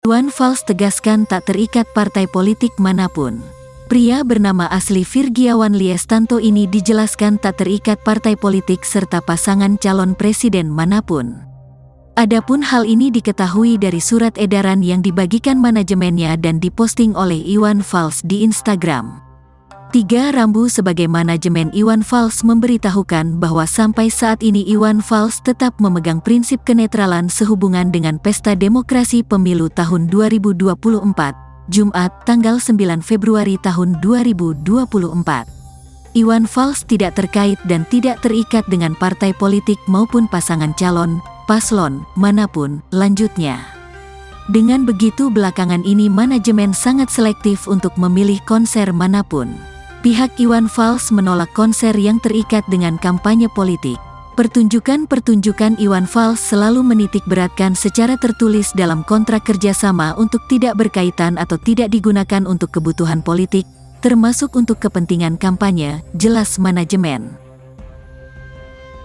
Iwan Fals tegaskan tak terikat partai politik manapun. Pria bernama asli Virgiawan Liestanto ini dijelaskan tak terikat partai politik serta pasangan calon presiden manapun. Adapun hal ini diketahui dari surat edaran yang dibagikan manajemennya dan diposting oleh Iwan Fals di Instagram. 3 Rambu sebagai manajemen Iwan Fals memberitahukan bahwa sampai saat ini Iwan Fals tetap memegang prinsip kenetralan sehubungan dengan Pesta Demokrasi Pemilu tahun 2024, Jumat, tanggal 9 Februari tahun 2024. Iwan Fals tidak terkait dan tidak terikat dengan partai politik maupun pasangan calon, paslon, manapun, lanjutnya. Dengan begitu belakangan ini manajemen sangat selektif untuk memilih konser manapun. Pihak Iwan Fals menolak konser yang terikat dengan kampanye politik. Pertunjukan-pertunjukan Iwan Fals selalu menitik beratkan secara tertulis dalam kontrak kerjasama untuk tidak berkaitan atau tidak digunakan untuk kebutuhan politik, termasuk untuk kepentingan kampanye, jelas manajemen.